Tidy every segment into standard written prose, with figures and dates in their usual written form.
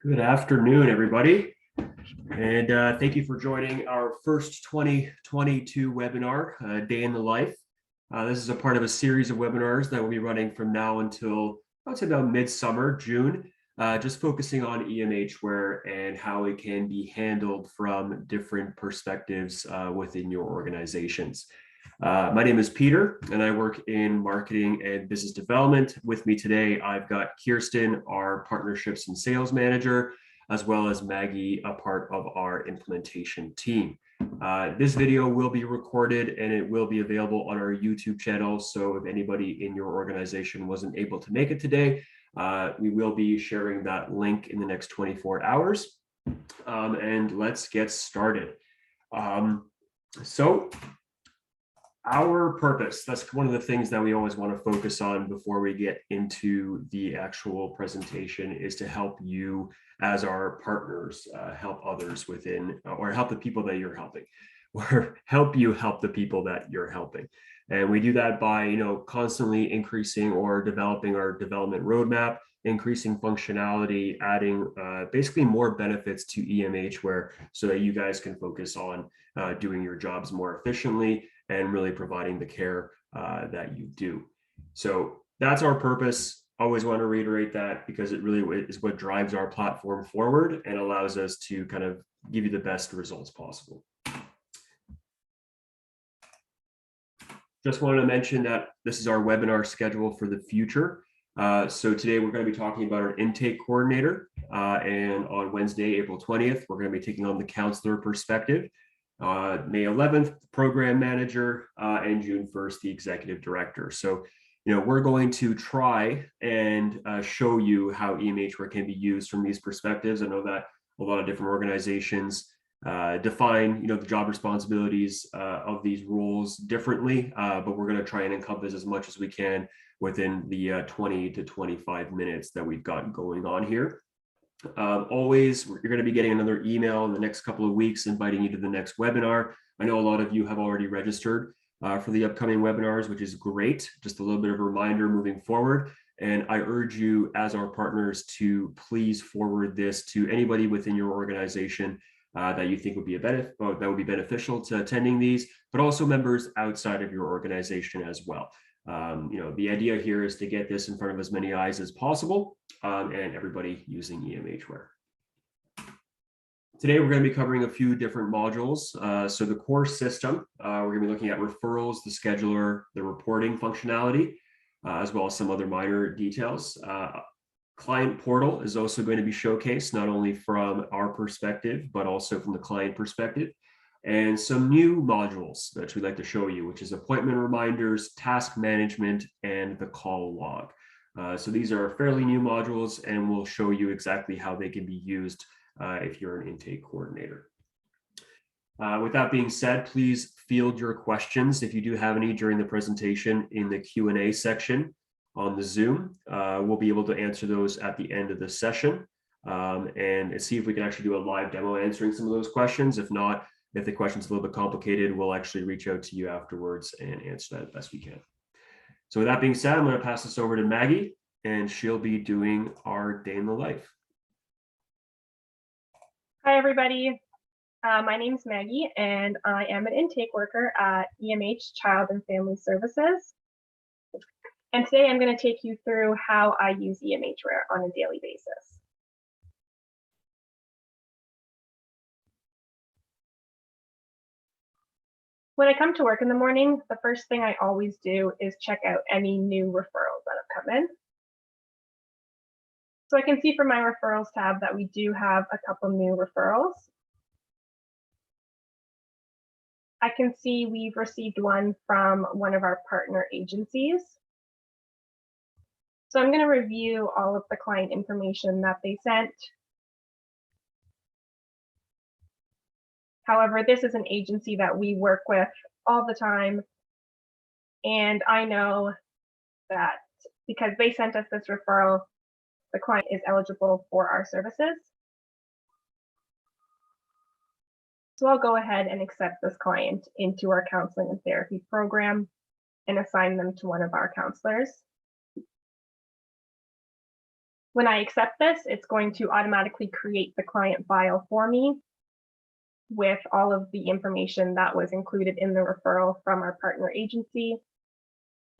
Good afternoon, everybody. And thank you for joining our first 2022 webinar, Day in the Life. This is a part of a series of webinars that will be running from now until, I would say about midsummer, June, just focusing on EMHware and how it can be handled from different perspectives within your organizations. My name is Peter, and I work in marketing and business development. With me today, I've got Kirsten, our partnerships and sales manager, as well as Maggie, a part of our implementation team. This video will be recorded and it will be available on our YouTube channel. So if anybody in your organization wasn't able to make it today, we will be sharing that link in the next 24 hours. And let's get started. Our purpose, that's one of the things that we always want to focus on before we get into the actual presentation, is to help you as our partners help others within, or help the people that you're helping, or help you help the people that you're helping. And we do that by, constantly increasing or developing our development roadmap, increasing functionality, adding basically more benefits to EMHware so that you guys can focus on doing your jobs more efficiently and really providing the care that you do. So that's our purpose. Always want to reiterate that because it really is what drives our platform forward and allows us to kind of give you the best results possible. Just wanted to mention that this is our webinar schedule for the future. So today we're going to be talking about our intake coordinator, and on Wednesday, April 20th, we're going to be taking on the counselor perspective. May 11th, the program manager, and June 1st, the executive director. So, we're going to try and show you how EMHware can be used from these perspectives. I know that a lot of different organizations define, the job responsibilities of these roles differently, but we're going to try and encompass as much as we can within the 20 to 25 minutes that we've got going on here. Always, you're going to be getting another email in the next couple of weeks inviting you to the next webinar. I know a lot of you have already registered for the upcoming webinars, which is great. Just a little bit of a reminder moving forward. And I urge you as our partners to please forward this to anybody within your organization that you think would be beneficial to attending these, but also members outside of your organization as well. The idea here is to get this in front of as many eyes as possible, and everybody using EMHware. Today, we're going to be covering a few different modules. So the core system, we're going to be looking at referrals, the scheduler, the reporting functionality, as well as some other minor details. Client portal is also going to be showcased, not only from our perspective, but also from the client perspective. And some new modules that we'd like to show you, which is appointment reminders, task management, and the call log. So these are fairly new modules, and we'll show you exactly how they can be used if you're an intake coordinator. With that being said, please field your questions if you do have any during the presentation in the Q&A section on the Zoom. We'll be able to answer those at the end of the session and see if we can actually do a live demo answering some of those questions. If not, if the question's a little bit complicated, we'll actually reach out to you afterwards and answer that as best we can. So with that being said, I'm going to pass this over to Maggie, and she'll be doing our day in the life. Hi, everybody. My name is Maggie, and I am an intake worker at EMH Child and Family Services. And today I'm going to take you through how I use EMHware on a daily basis. When I come to work in the morning, the first thing I always do is check out any new referrals that have come in. So I can see from my referrals tab that we do have a couple new referrals. I can see we've received one from one of our partner agencies. So I'm going to review all of the client information that they sent. However, this is an agency that we work with all the time, and I know that because they sent us this referral, the client is eligible for our services. So I'll go ahead and accept this client into our counseling and therapy program and assign them to one of our counselors. When I accept this, it's going to automatically create the client file for me with all of the information that was included in the referral from our partner agency.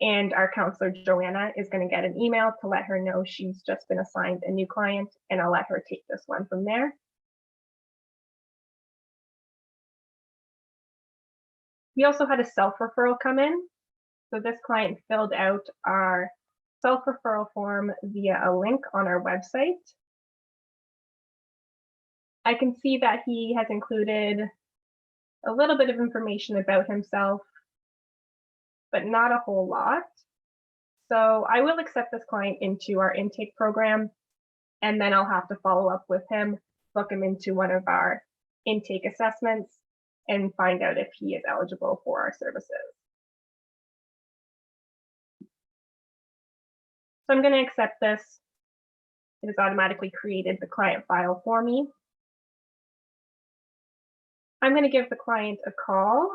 And our counselor, Joanna, is going to get an email to let her know she's just been assigned a new client, and I'll let her take this one from there. We also had a self-referral come in. So this client filled out our self-referral form via a link on our website. I can see that he has included a little bit of information about himself, but not a whole lot. So I will accept this client into our intake program, and then I'll have to follow up with him, book him into one of our intake assessments, and find out if he is eligible for our services. So I'm going to accept this. It has automatically created the client file for me. I'm going to give the client a call,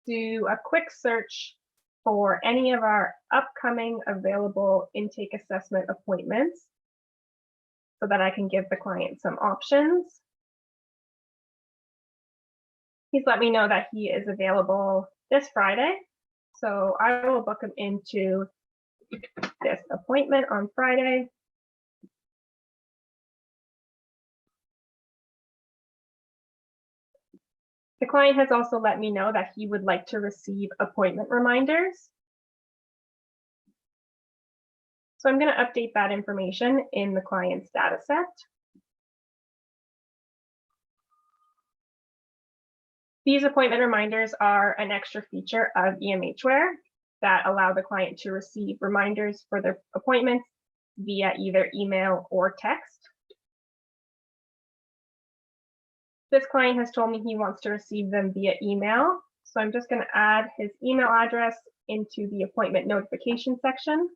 do a quick search for any of our upcoming available intake assessment appointments so that I can give the client some options. He's let me know that he is available this Friday, so I will book him into this appointment on Friday. The client has also let me know that he would like to receive appointment reminders. So I'm going to update that information in the client's data set. These appointment reminders are an extra feature of EMHware that allow the client to receive reminders for their appointments via either email or text. This client has told me he wants to receive them via email, so I'm just going to add his email address into the appointment notification section.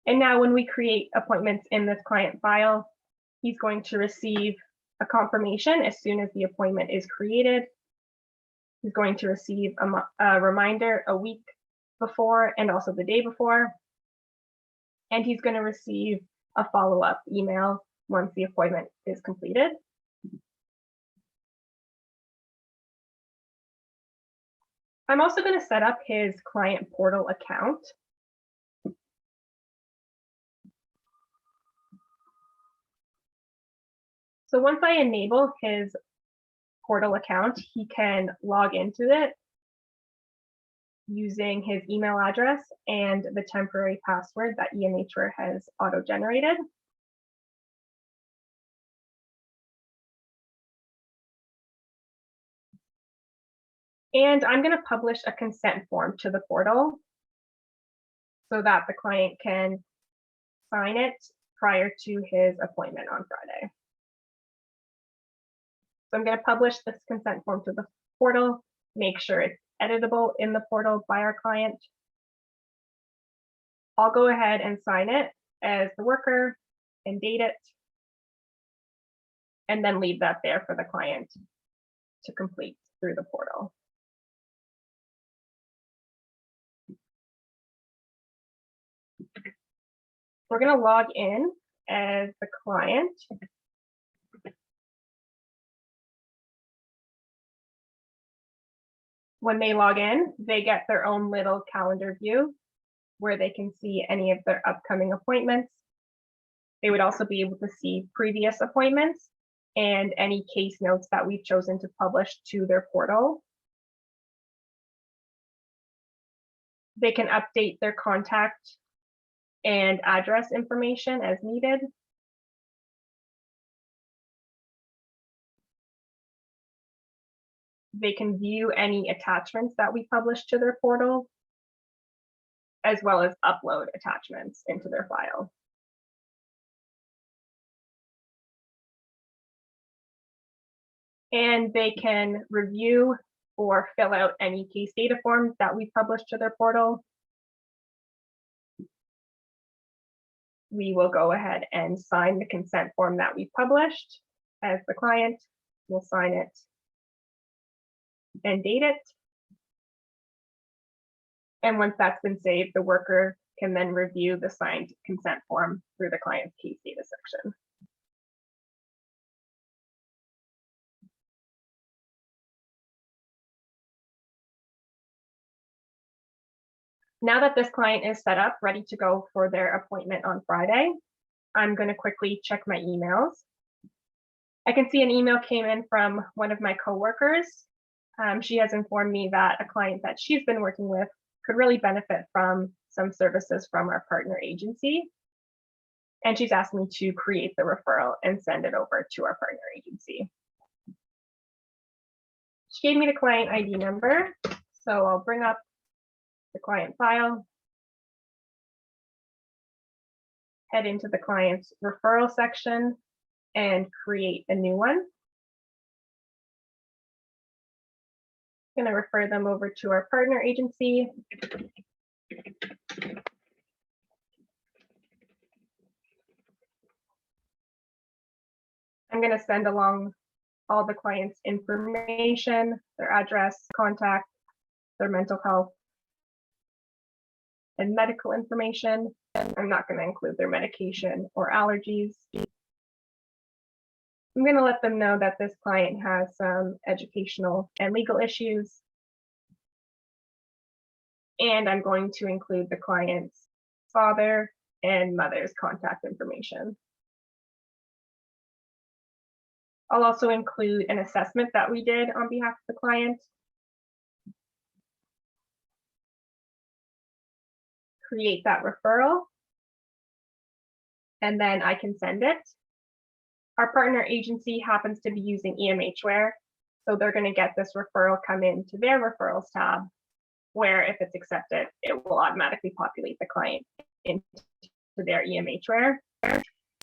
And now when we create appointments in this client file, he's going to receive a confirmation as soon as the appointment is created. He's going to receive a reminder a week before and also the day before. And he's going to receive a follow-up email once the appointment is completed. I'm also going to set up his client portal account. So once I enable his portal account, he can log into it using his email address and the temporary password that EMHware has auto-generated. And I'm going to publish a consent form to the portal so that the client can sign it prior to his appointment on Friday. So I'm going to publish this consent form to the portal, make sure it's editable in the portal by our client. I'll go ahead and sign it as the worker and date it, and then leave that there for the client to complete through the portal. We're going to log in as the client. When they log in, they get their own little calendar view where they can see any of their upcoming appointments. They would also be able to see previous appointments and any case notes that we've chosen to publish to their portal. They can update their contact and address information as needed. They can view any attachments that we publish to their portal, as well as upload attachments into their file. And they can review or fill out any case data forms that we publish to their portal. We will go ahead and sign the consent form that we published as the client. We'll sign it and date it. And once that's been saved, the worker can then review the signed consent form through the client's case data section. Now that this client is set up, ready to go for their appointment on Friday, I'm going to quickly check my emails. I can see an email came in from one of my coworkers. She has informed me that a client that she's been working with could really benefit from some services from our partner agency. And she's asked me to create the referral and send it over to our partner agency. She gave me the client ID number, so I'll bring up the client file, head into the client's referral section, and create a new one. I'm going to refer them over to our partner agency. I'm going to send along all the client's information, their address, contact, their mental health, and medical information. I'm not going to include their medication or allergies. I'm going to let them know that this client has some educational and legal issues. And I'm going to include the client's father and mother's contact information. I'll also include an assessment that we did on behalf of the client. Create that referral, and then I can send it. Our partner agency happens to be using EMHware, so they're going to get this referral come into their referrals tab, where if it's accepted, it will automatically populate the client into their EMHware.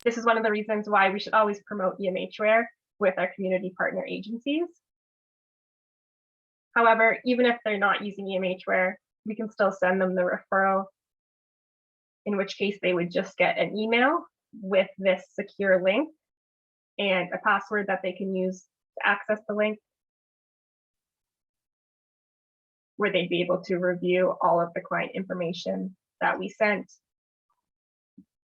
This is one of the reasons why we should always promote EMHware with our community partner agencies. However, even if they're not using EMHware, we can still send them the referral, in which case they would just get an email with this secure link and a password that they can use to access the link, where they'd be able to review all of the client information that we sent.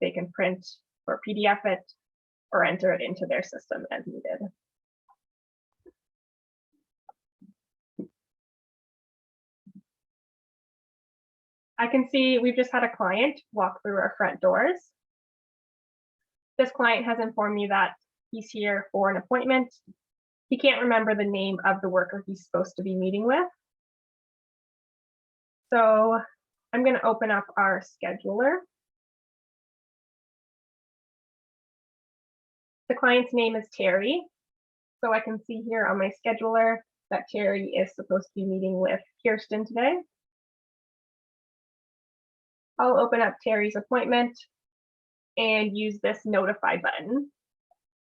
They can print or PDF it or enter it into their system as needed. I can see we've just had a client walk through our front doors. This client has informed me that he's here for an appointment. He can't remember the name of the worker he's supposed to be meeting with. So I'm going to open up our scheduler. The client's name is Terry. So I can see here on my scheduler that Terry is supposed to be meeting with Kirsten today. I'll open up Terry's appointment and use this notify button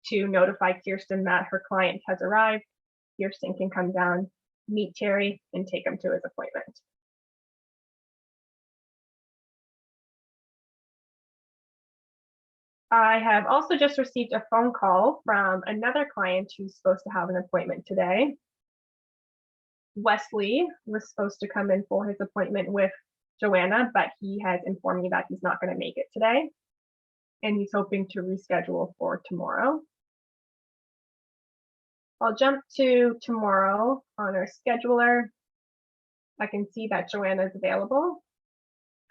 to notify Kirsten that her client has arrived. Kirsten can come down, meet Terry, and take him to his appointment. I have also just received a phone call from another client who's supposed to have an appointment today. Wesley was supposed to come in for his appointment with Joanna, but he has informed me that he's not going to make it today, and he's hoping to reschedule for tomorrow. I'll jump to tomorrow on our scheduler. I can see that Joanna is available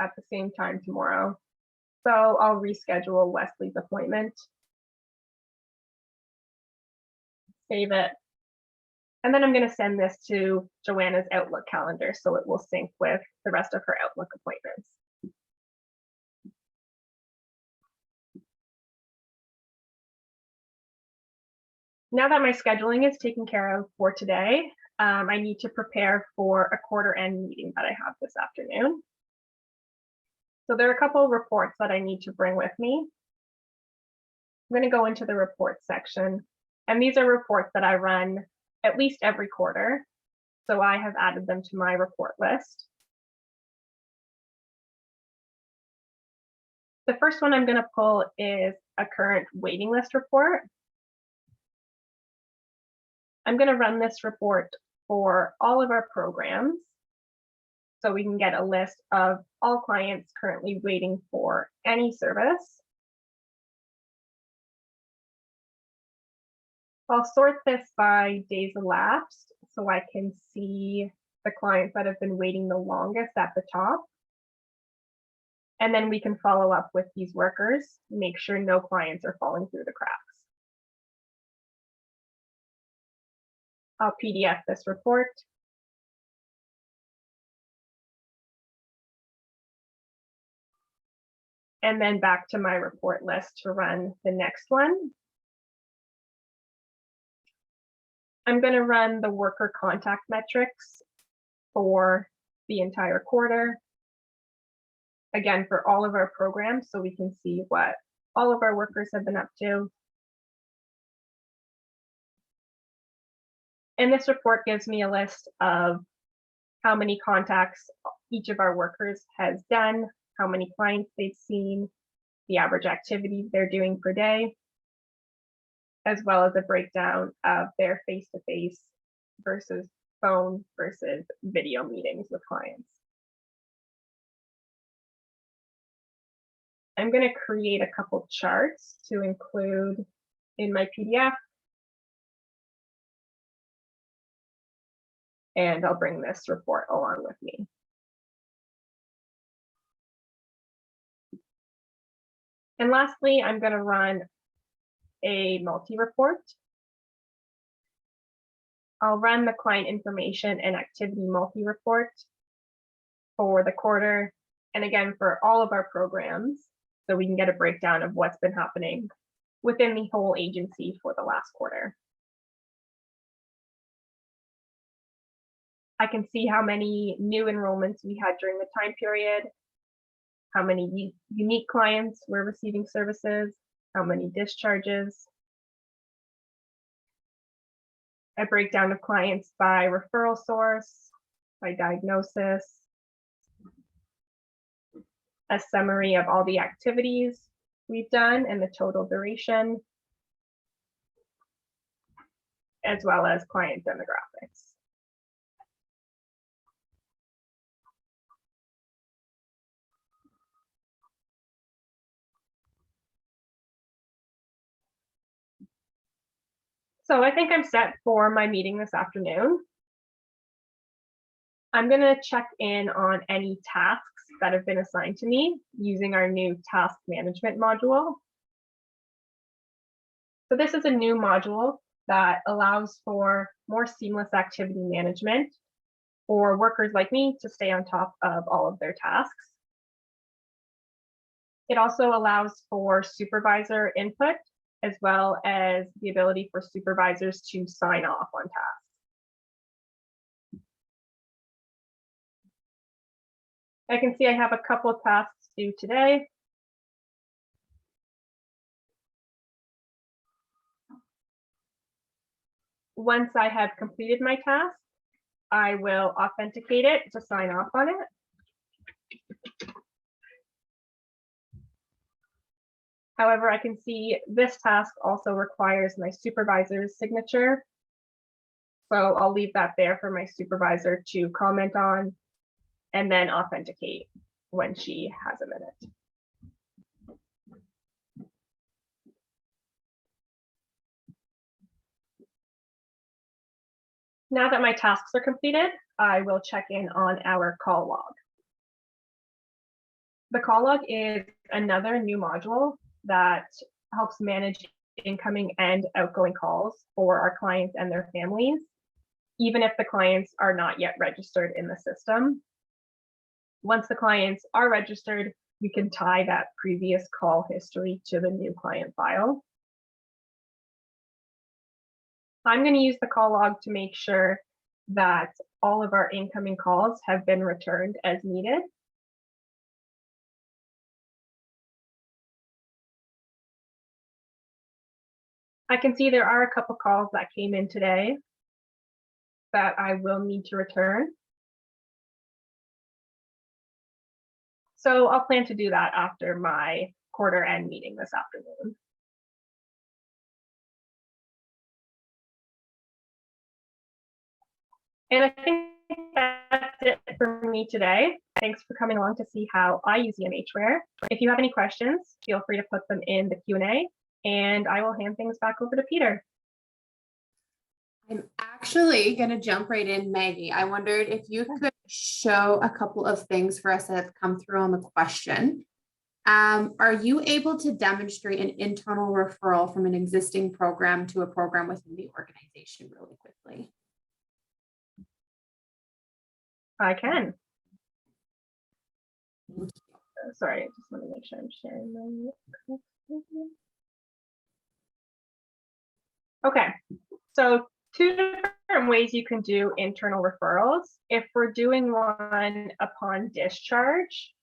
at the same time tomorrow, so I'll reschedule Wesley's appointment. Save it. And then I'm going to send this to Joanna's Outlook calendar so it will sync with the rest of her Outlook appointments. Now that my scheduling is taken care of for today, I need to prepare for a quarter end meeting that I have this afternoon. So there are a couple of reports that I need to bring with me. I'm going to go into the reports section, and these are reports that I run at least every quarter. So I have added them to my report list. The first one I'm going to pull is a current waiting list report. I'm going to run this report for all of our programs. so we can get a list of all clients currently waiting for any service. I'll sort this by days elapsed so I can see the clients that have been waiting the longest at the top. And then we can follow up with these workers, make sure no clients are falling through the cracks. I'll PDF this report. And then back to my report list to run the next one. I'm going to run the worker contact metrics for the entire quarter. Again, for all of our programs, so we can see what all of our workers have been up to. And this report gives me a list of how many contacts each of our workers has done, how many clients they've seen, the average activity they're doing per day, as well as a breakdown of their face-to-face versus phone versus video meetings with clients. I'm going to create a couple charts to include in my PDF. And I'll bring this report along with me. And lastly, I'm going to run a multi-report. I'll run the client information and activity multi-report for the quarter, and again, for all of our programs, so we can get a breakdown of what's been happening within the whole agency for the last quarter. I can see how many new enrollments we had during the time period, how many unique clients were receiving services, how many discharges, a breakdown of clients by referral source, by diagnosis, a summary of all the activities we've done and the total duration, as well as client demographics. So I think I'm set for my meeting this afternoon. I'm going to check in on any tasks that have been assigned to me using our new task management module. So this is a new module that allows for more seamless activity management for workers like me to stay on top of all of their tasks. It also allows for supervisor input, as well as the ability for supervisors to sign off on tasks. I can see I have a couple of tasks due today. Once I have completed my task, I will authenticate it to sign off on it. However, I can see this task also requires my supervisor's signature. So I'll leave that there for my supervisor to comment on and then authenticate when she has a minute. Now that my tasks are completed, I will check in on our call log. The call log is another new module that helps manage incoming and outgoing calls for our clients and their families, even if the clients are not yet registered in the system. Once the clients are registered, we can tie that previous call history to the new client file. I'm going to use the call log to make sure that all of our incoming calls have been returned as needed. I can see there are a couple calls that came in today that I will need to return. So I'll plan to do that after my quarter end meeting this afternoon. And I think that's it for me today. Thanks for coming along to see how I use EMHware. If you have any questions, feel free to put them in the Q&A, and I will hand things back over to Peter. I'm actually going to jump right in, Maggie. I wondered if you could show a couple of things for us that have come through on the question. Are you able to demonstrate an internal referral from an existing program to a program within the organization really quickly? I can. Sorry, I just want to make sure I'm sharing my. Okay, so two different ways you can do internal referrals. If we're doing one upon discharge,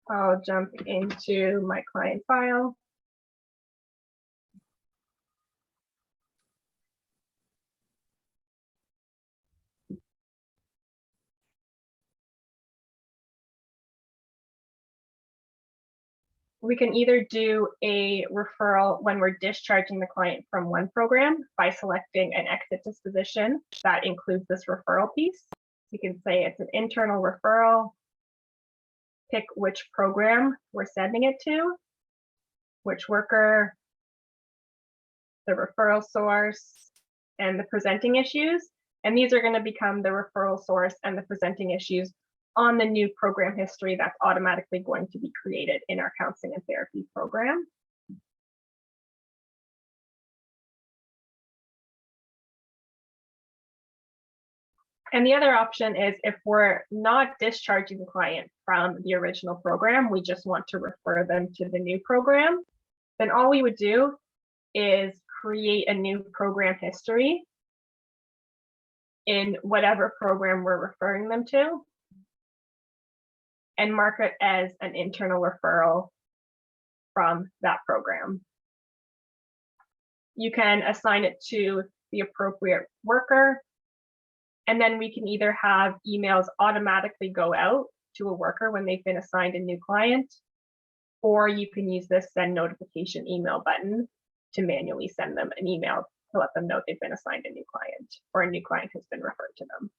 I'll jump into my client file. We can either do a referral when we're discharging the client from one program by selecting an exit disposition that includes this referral piece. You can say it's an internal referral, pick which program we're sending it to, which worker, the referral source, and the presenting issues. And these are going to become the referral source and the presenting issues on the new program history that's automatically going to be created in our counseling and therapy program. And the other option is if we're not discharging the client from the original program, we just want to refer them to the new program, then all we would do is create a new program history in whatever program we're referring them to, and mark it as an internal referral from that program. You can assign it to the appropriate worker, and then we can either have emails automatically go out to a worker when they've been assigned a new client, or you can use this send notification email button to manually send them an email to let them know they've been assigned a new client or a new client has been referred to them.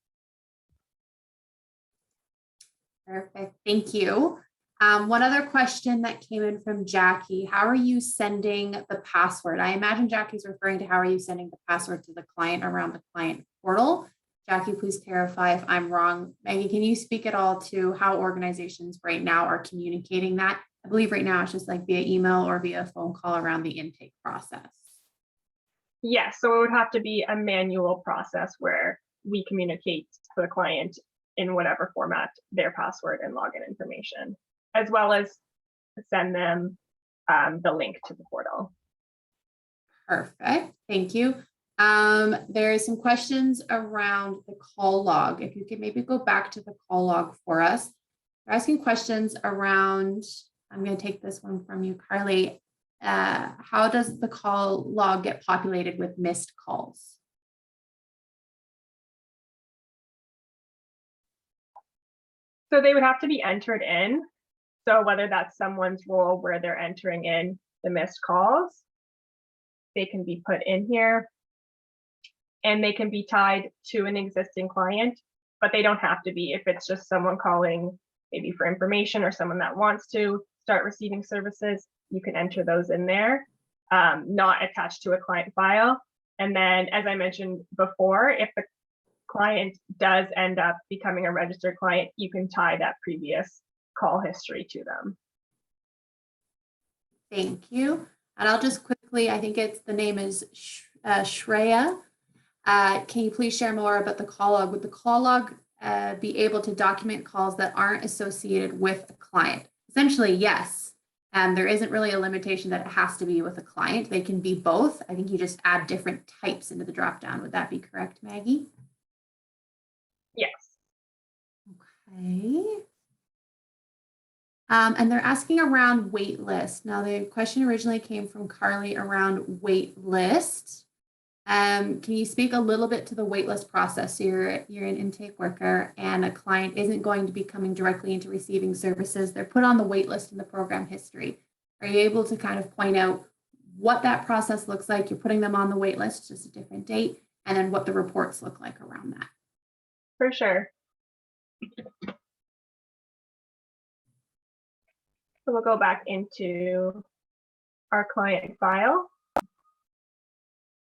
Perfect. Thank you. One other question that came in from Jackie. How are you sending the password? I imagine Jackie's referring to how are you sending the password to the client around the client portal. Jackie, please clarify if I'm wrong. Maggie, can you speak at all to how organizations right now are communicating that? I believe right now it's just like via email or via phone call around the intake process. Yes, so it would have to be a manual process where we communicate to the client in whatever format their password and login information, as well as send them the link to the portal. Perfect. Thank you. There are some questions around the call log. If you could maybe go back to the call log for us. They're asking questions around, I'm going to take this one from you, Carly. How does the call log get populated with missed calls? So they would have to be entered in. So whether that's someone's role where they're entering in the missed calls, they can be put in here and they can be tied to an existing client, but they don't have to be. If it's just someone calling maybe for information or someone that wants to start receiving services, you can enter those in there, not attached to a client file. And then, as I mentioned before, if the client does end up becoming a registered client, you can tie that previous call history to them. Thank you. And I'll just quickly, I think the name is Shreya. Can you please share more about the call log? Would the call log be able to document calls that aren't associated with a client? Essentially, yes. There isn't really a limitation that it has to be with a client. They can be both. I think you just add different types into the dropdown. Would that be correct, Maggie? Yes. Okay. And they're asking around waitlist. Now, the question originally came from Carly around waitlist. Can you speak a little bit to the waitlist process? So you're an intake worker and a client isn't going to be coming directly into receiving services. They're put on the waitlist in the program history. Are you able to kind of point out what that process looks like? You're putting them on the waitlist, just a different date, and then what the reports look like around that. For sure. So we'll go back into our client file.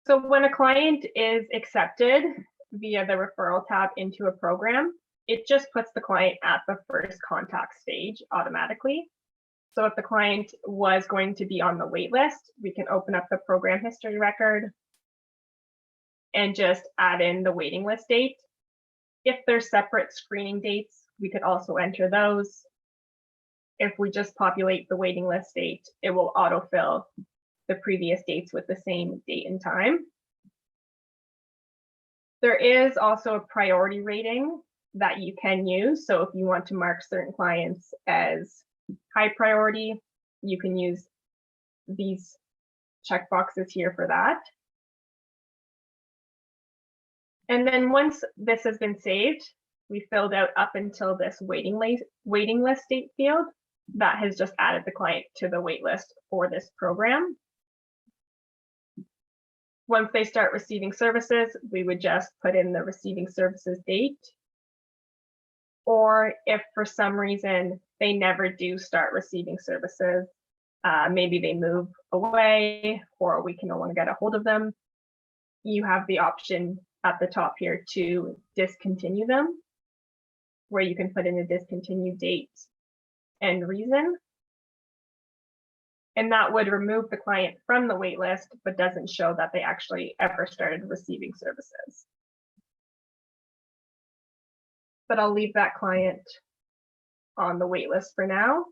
So when a client is accepted via the referral tab into a program, it just puts the client at the first contact stage automatically. So if the client was going to be on the wait list, we can open up the program history record and just add in the waiting list date. If there's separate screening dates, we could also enter those. If we just populate the waiting list date, it will autofill the previous dates with the same date and time. There is also a priority rating that you can use. So if you want to mark certain clients as high priority, you can use these checkboxes here for that. And then once this has been saved, we filled out up until this waiting list date field. That has just added the client to the wait list for this program. Once they start receiving services, we would just put in the receiving services date. Or if for some reason they never do start receiving services, maybe they move away or we can no longer get a hold of them, you have the option at the top here to discontinue them, where you can put in a discontinued date and reason. And that would remove the client from the wait list, but doesn't show that they actually ever started receiving services. But I'll leave that client on the wait list for now.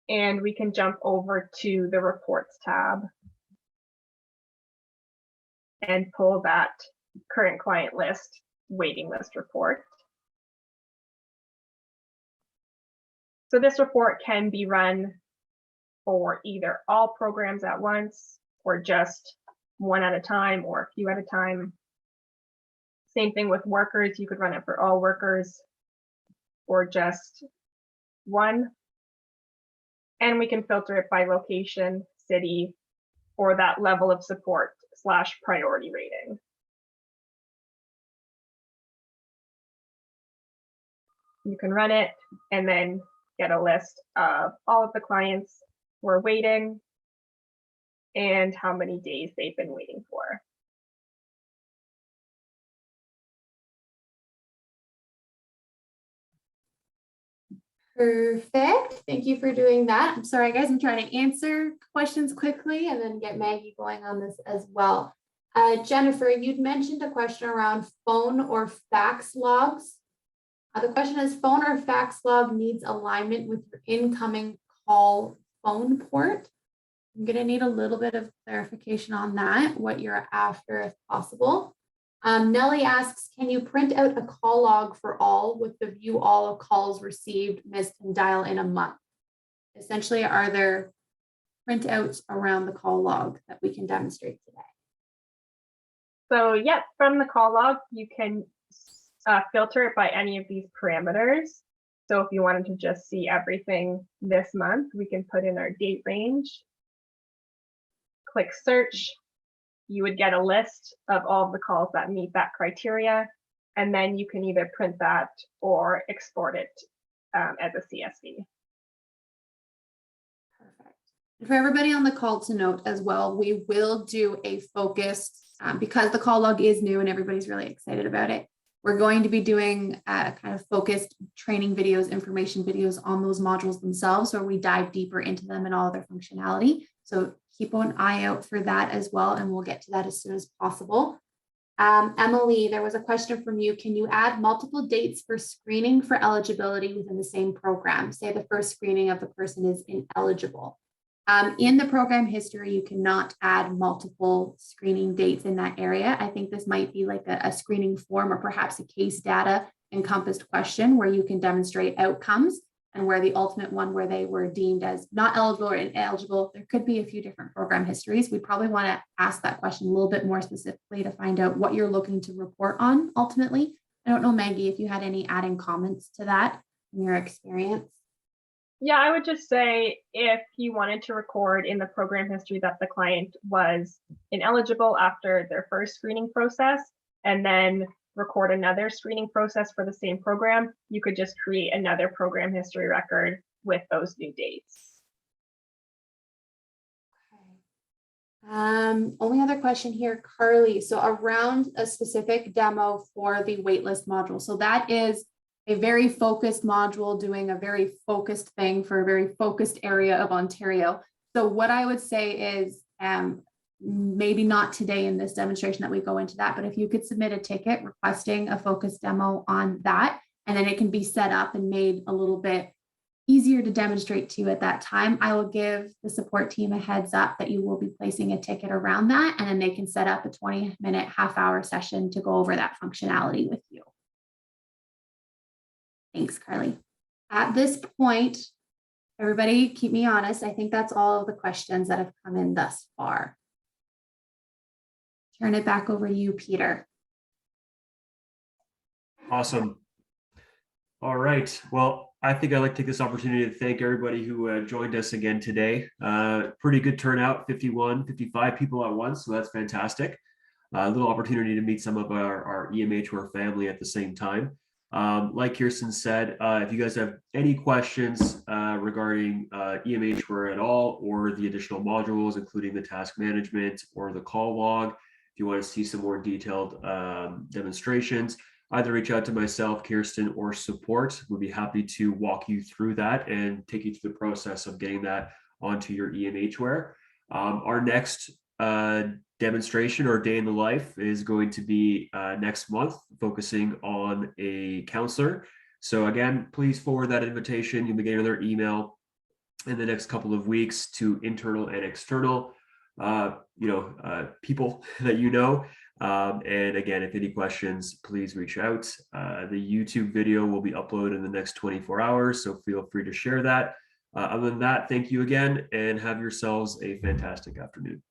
And we can jump over to the reports tab and pull that current client list waiting list report. So this report can be run for either all programs at once or just one at a time or a few at a time. Same thing with workers. You could run it for all workers or just one. And we can filter it by location, city, or that level of support / priority rating. You can run it and then get a list of all of the clients who are waiting and how many days they've been waiting for. Perfect. Thank you for doing that. I'm sorry, guys. I'm trying to answer questions quickly and then get Maggie going on this as well. Jennifer, you'd mentioned a question around phone or fax logs. The question is, phone or fax log needs alignment with your incoming call phone port. I'm going to need a little bit of clarification on that, what you're after if possible. Nellie asks, can you print out a call log for all with the view all of calls received, missed, and dial in a month? Essentially, are there printouts around the call log that we can demonstrate today? So yep, from the call log, you can filter it by any of these parameters. So if you wanted to just see everything this month, we can put in our date range, click search. You would get a list of all of the calls that meet that criteria, and then you can either print that or export it as a CSV. Perfect. And for everybody on the call to note as well, we will do a focused, because the call log is new and everybody's really excited about it. We're going to be doing kind of focused training videos, information videos on those modules themselves, where we dive deeper into them and all their functionality. So keep an eye out for that as well, and we'll get to that as soon as possible. Emily, there was a question from you. Can you add multiple dates for screening for eligibility within the same program? Say the first screening of the person is ineligible. In the program history, you cannot add multiple screening dates in that area. I think this might be like a screening form or perhaps a case data encompassed question where you can demonstrate outcomes, and where the ultimate one where they were deemed as not eligible or ineligible, there could be a few different program histories. We probably want to ask that question a little bit more specifically to find out what you're looking to report on ultimately. I don't know, Maggie, if you had any adding comments to that in your experience. Yeah, I would just say if you wanted to record in the program history that the client was ineligible after their first screening process, and then record another screening process for the same program, you could just create another program history record with those new dates. Only other question here, Carly. So around a specific demo for the waitlist module. So that is a very focused module doing a very focused thing for a very focused area of Ontario. So what I would say is maybe not today in this demonstration that we go into that, but if you could submit a ticket requesting a focused demo on that, and then it can be set up and made a little bit easier to demonstrate to you at that time. I will give the support team a heads up that you will be placing a ticket around that, and then they can set up a 20-minute, half-hour session to go over that functionality with you. Thanks, Carly. At this point, everybody keep me honest. I think that's all of the questions that have come in thus far. Turn it back over to you, Peter. Awesome. All right. Well, I think I'd like to take this opportunity to thank everybody who joined us again today. Pretty good turnout, 51, 55 people at once. So that's fantastic. A little opportunity to meet some of our EMHware family at the same time. Like Kirsten said, if you guys have any questions regarding EMHware at all, or the additional modules, including the task management or the call log, if you want to see some more detailed demonstrations, either reach out to myself, Kirsten, or support. We'll be happy to walk you through that and take you through the process of getting that onto your EMHware. Our next demonstration or day in the life is going to be next month, focusing on a counselor. So again, please forward that invitation. You'll be getting another email in the next couple of weeks to internal and external people that you know. And again, if any questions, please reach out. The YouTube video will be uploaded in the next 24 hours, so feel free to share that. Other than that, thank you again, and have yourselves a fantastic afternoon.